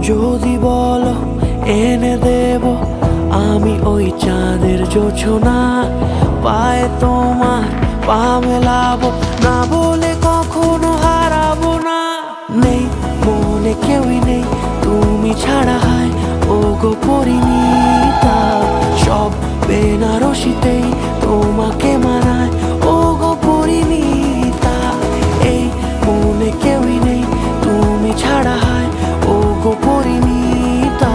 যদি বলো এনে দেব আমি ওই চাঁদের জোছনা, পায়ে তোমার পা মেলাবো, না বলে কখনো হারাবো না। নেই মনে কেউই নেই তুমি ছাড়া, হায় ও গো পরিণীতা। সব বেনারসিতেই তোমাকে মানায় ও গো পরিণীতা। এই মনে কেউই নেই তুমি ছাড়া, হায় ও গো পরিণীতা।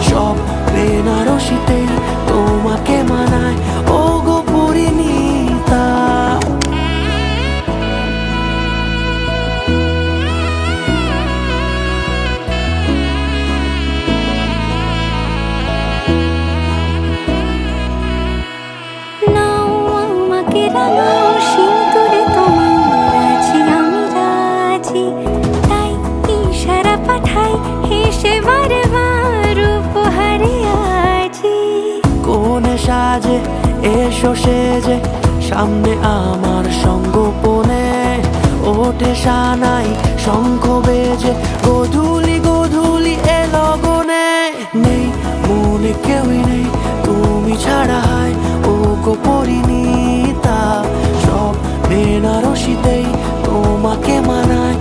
সব বেনারসিতেই তোমাকে মানায় ও গো পরিণীতা। নাও আমাকে রাঙাও সিঁদুরে তোমার আছি আমি রাজি, তাই ইশারা পাঠাই হেসে বারবার উপহারে আজি। কোনে সাজে এসো সেজে সামনে আমার সঙ্গোপনে, ওঠে সানাই শঙ্খ বেজে গধূলি গধূলি এ লগনে। নেই মনে কেউই নেই তুমি ছাড়া, হায় ও গো পরিণীতা। সব বেনারসিতেই তোমাকে মানায়